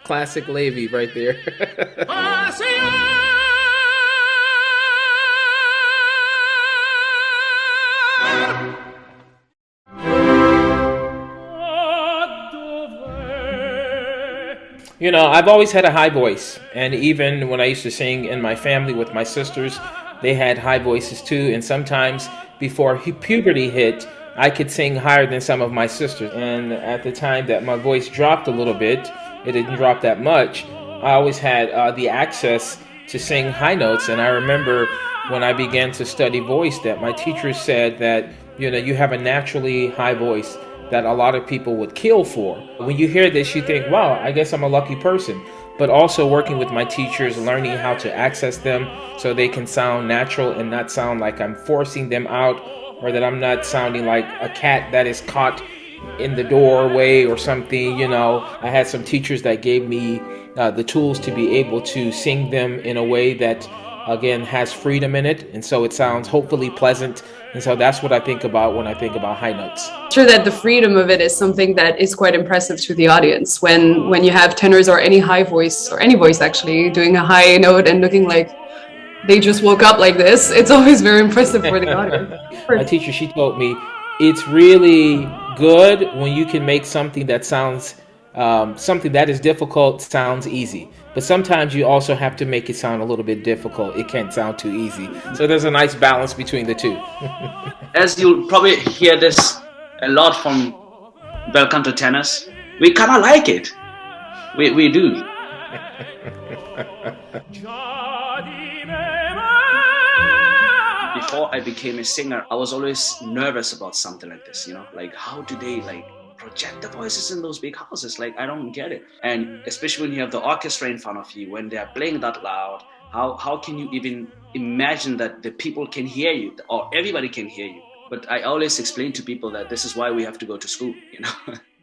Classic Levy right there. You know, I've always had a high voice, and even when I used to sing in my family with my sisters, they had high voices too. And sometimes before puberty hit, I could sing higher than some of my sisters. And at the time that my voice dropped a little bit, it didn't drop that much. I always had the access to sing high notes. And I remember when I began to study voice, that my teachers said that, you know, you have a naturally high voice that a lot of people would kill for. When you hear this, you think, wow, I guess I'm a lucky person. But also working with my teachers, learning how to access them so they can sound natural and not sound like I'm forcing them out, or that I'm not sounding like a cat that is caught in the doorway or something. You know, I had some teachers that gave me the tools to be able to sing them in a way that, again, has freedom in it, and so it sounds hopefully pleasant. And so that's what I think about when I think about high notes. Sure, that the freedom of it is something that is quite impressive to the audience. When you have tenors or any high voice, or any voice actually, doing a high note and looking like they just woke up like this, it's always very impressive for the audience. My teacher, she told me, it's really good when you can make something that sounds, something that is difficult sounds easy. But sometimes you also have to make it sound a little bit difficult. It can't sound too easy. So there's a nice balance between the two. As you'll probably hear this a lot from bel canto tenors, we kind of like it. We do. Before I became a singer, I was always nervous about something like this, you know, like how do they like project the voices in those big houses? Like, I don't get it. And especially when you have the orchestra in front of you, when they're playing that loud, how can you even imagine that the people can hear you or everybody can hear you? But I always explain to people that this is why we have to go to school, you know,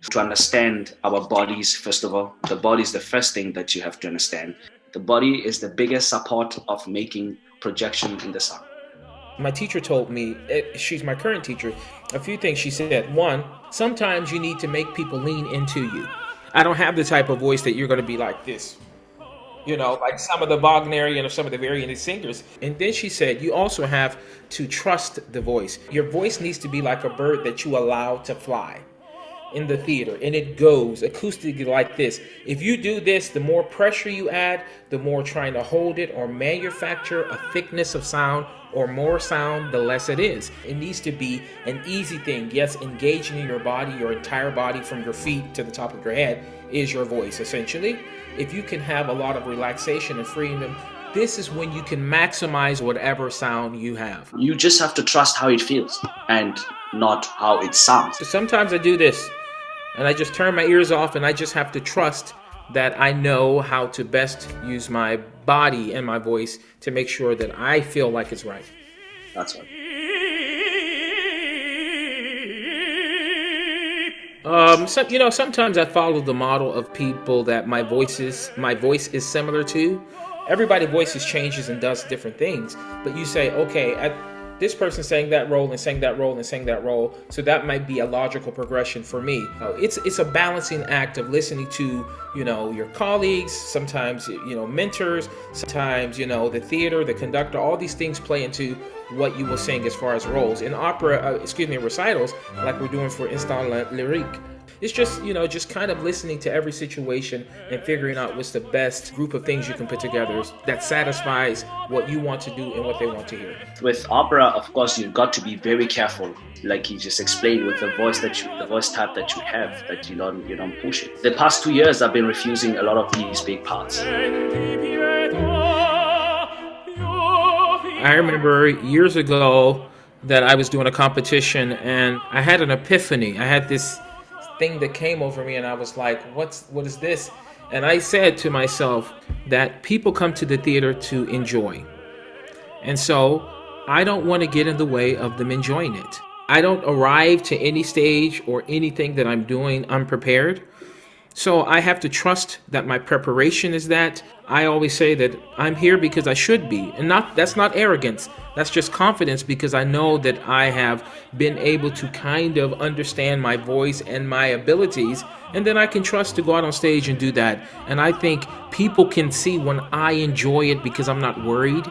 to understand our bodies. First of all, the body is the first thing that you have to understand. The body is the biggest support of making projection in the sound. My teacher told me, she's my current teacher, a few things. She said, one, sometimes you need to make people lean into you. I don't have the type of voice that you're going to be like this, you know, like some of the Wagnerian or some of the variant singers. And then she said, you also have to trust the voice. Your voice needs to be like a bird that you allow to fly in the theater, and it goes acoustically like this. If you do this, the more pressure you add, the more trying to hold it or manufacture a thickness of sound or more sound, the less it is. It needs to be an easy thing. Yes, engaging in your body, your entire body from your feet to the top of your head is your voice, essentially. If you can have a lot of relaxation and freedom, this is when you can maximize whatever sound you have. You just have to trust how it feels and not how it sounds. So sometimes I do this and I just turn my ears off, and I just have to trust that I know how to best use my body and my voice to make sure that I feel like it's right. That's right. You know, sometimes I follow the model of people that my voice is similar to. Everybody's voices changes and does different things, but you say, okay, this person sang that role and sang that role and sang that role, so that might be a logical progression for me. It's a balancing act of listening to, you know, your colleagues, sometimes, you know, mentors, sometimes, you know, the theater, the conductor. All these things play into what you will sing as far as roles in opera. Recitals, like we're doing for L'instant Lyrique. It's just, you know, just kind of listening to every situation and figuring out what's the best group of things you can put together that satisfies what you want to do and what they want to hear. With opera, of course, you've got to be very careful, like you just explained, with the voice type that you have, that you don't push it. The past 2 years, I've been refusing a lot of these big parts. I remember years ago that I was doing a competition and I had an epiphany. I had this thing that came over me and I was like, what is this? And I said to myself that people come to the theater to enjoy. And so I don't want to get in the way of them enjoying it. I don't arrive to any stage or anything that I'm doing unprepared. So I have to trust that my preparation is that. I always say that I'm here because I should be. And that's not arrogance. That's just confidence, because I know that I have been able to kind of understand my voice and my abilities. And then I can trust to go out on stage and do that. And I think people can see when I enjoy it because I'm not worried.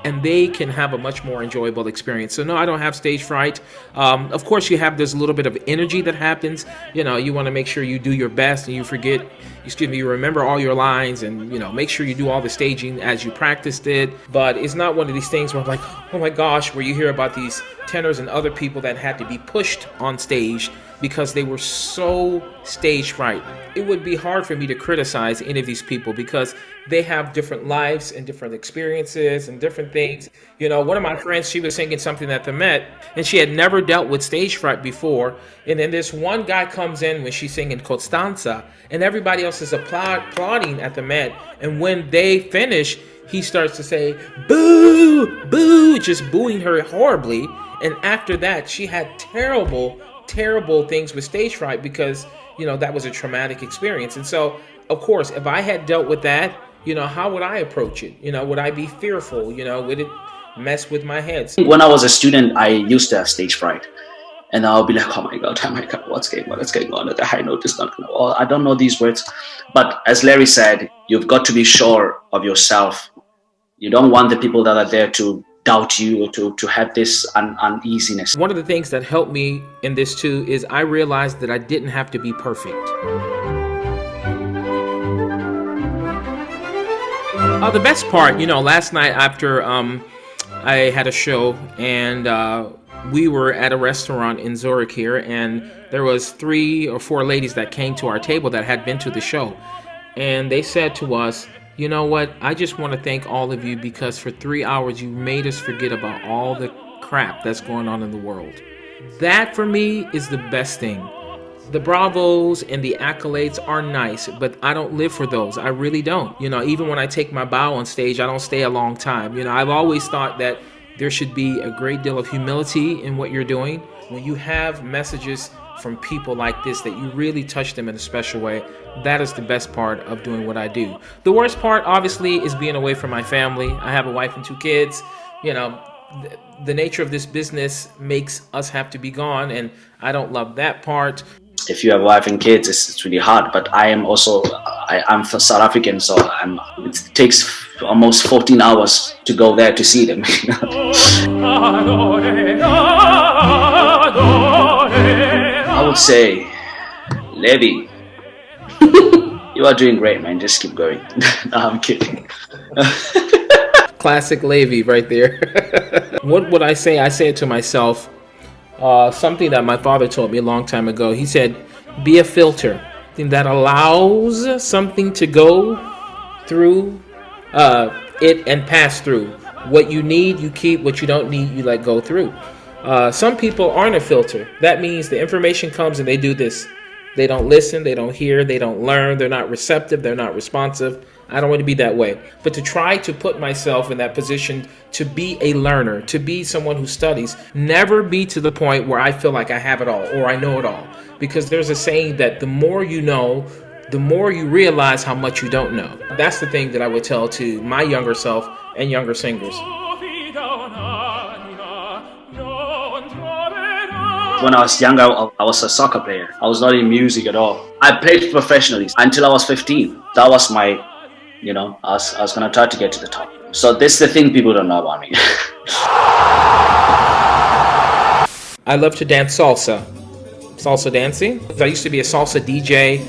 And they can have a much more enjoyable experience. So no, I don't have stage fright. Of course, you have this little bit of energy that happens. You know, you want to make sure you do your best and you remember all your lines, and, you know, make sure you do all the staging as you practiced it. But it's not one of these things where I'm like, oh my gosh, where you hear about these tenors and other people that had to be pushed on stage because they were so stage fright. It would be hard for me to criticize any of these people because they have different lives and different experiences and different things. You know, one of my friends, she was singing something at the Met, and she had never dealt with stage fright before. And then this one guy comes in when she's singing Costanza, and everybody else is applauding at the Met. And when they finish, he starts to say, boo, boo, just booing her horribly. And after that, she had terrible things with stage fright because, you know, that was a traumatic experience. And so, of course, if I had dealt with that, you know, how would I approach it? You know, would I be fearful? You know, would it mess with my head? When I was a student, I used to have stage fright. And I'll be like, oh my God, what's going on? What's going on? The high note is not going to, I don't know these words. But as Larry said, you've got to be sure of yourself. You don't want the people that are there to doubt you or to have this uneasiness. One of the things that helped me in this too is I realized that I didn't have to be perfect. The best part, you know, last night after I had a show, and we were at a restaurant in Zurich here, and there was 3 or 4 ladies that came to our table that had been to the show, and they said to us, you know what, I just want to thank all of you because for 3 hours you made us forget about all the crap that's going on in the world. That for me is the best thing. The bravos and the accolades are nice, but I don't live for those. I really don't. You know, even when I take my bow on stage, I don't stay a long time. You know, I've always thought that there should be a great deal of humility in what you're doing. When you have messages from people like this that you really touch them in a special way, that is the best part of doing what I do. The worst part, obviously, is being away from my family. I have a wife and 2 kids. You know, the nature of this business makes us have to be gone, and I don't love that part. If you have a wife and kids, it's really hard. But I am also, I'm South African, so it takes almost 14 hours to go there to see them. I would say, Levy, you are doing great, man. Just keep going. No, I'm kidding. Classic Levy right there. What would I say? I say it to myself. Something that my father told me a long time ago. He said, be a filter. Something that allows something to go through it and pass through. What you need, you keep. What you don't need, you let go through. Some people aren't a filter. That means the information comes and they do this. They don't listen, they don't hear, they don't learn, they're not receptive, they're not responsive. I don't want to be that way. But to try to put myself in that position to be a learner, to be someone who studies, never be to the point where I feel like I have it all or I know it all. Because there's a saying that the more you know, the more you realize how much you don't know. That's the thing that I would tell to my younger self and younger singers. When I was younger, I was a soccer player. I was not in music at all. I played professionally until I was 15. That was my, you know, I was going to try to get to the top. So this is the thing people don't know about me. I love to dance salsa. Salsa dancing. I used to be a salsa DJ.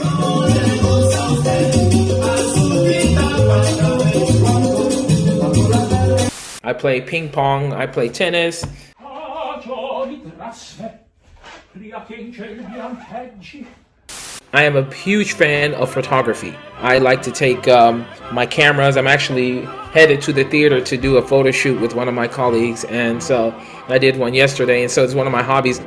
I play ping pong. I play tennis. I am a huge fan of photography. I like to take my cameras. I'm actually headed to the theater to do a photo shoot with one of my colleagues, and so I did one yesterday, and so it's one of my hobbies.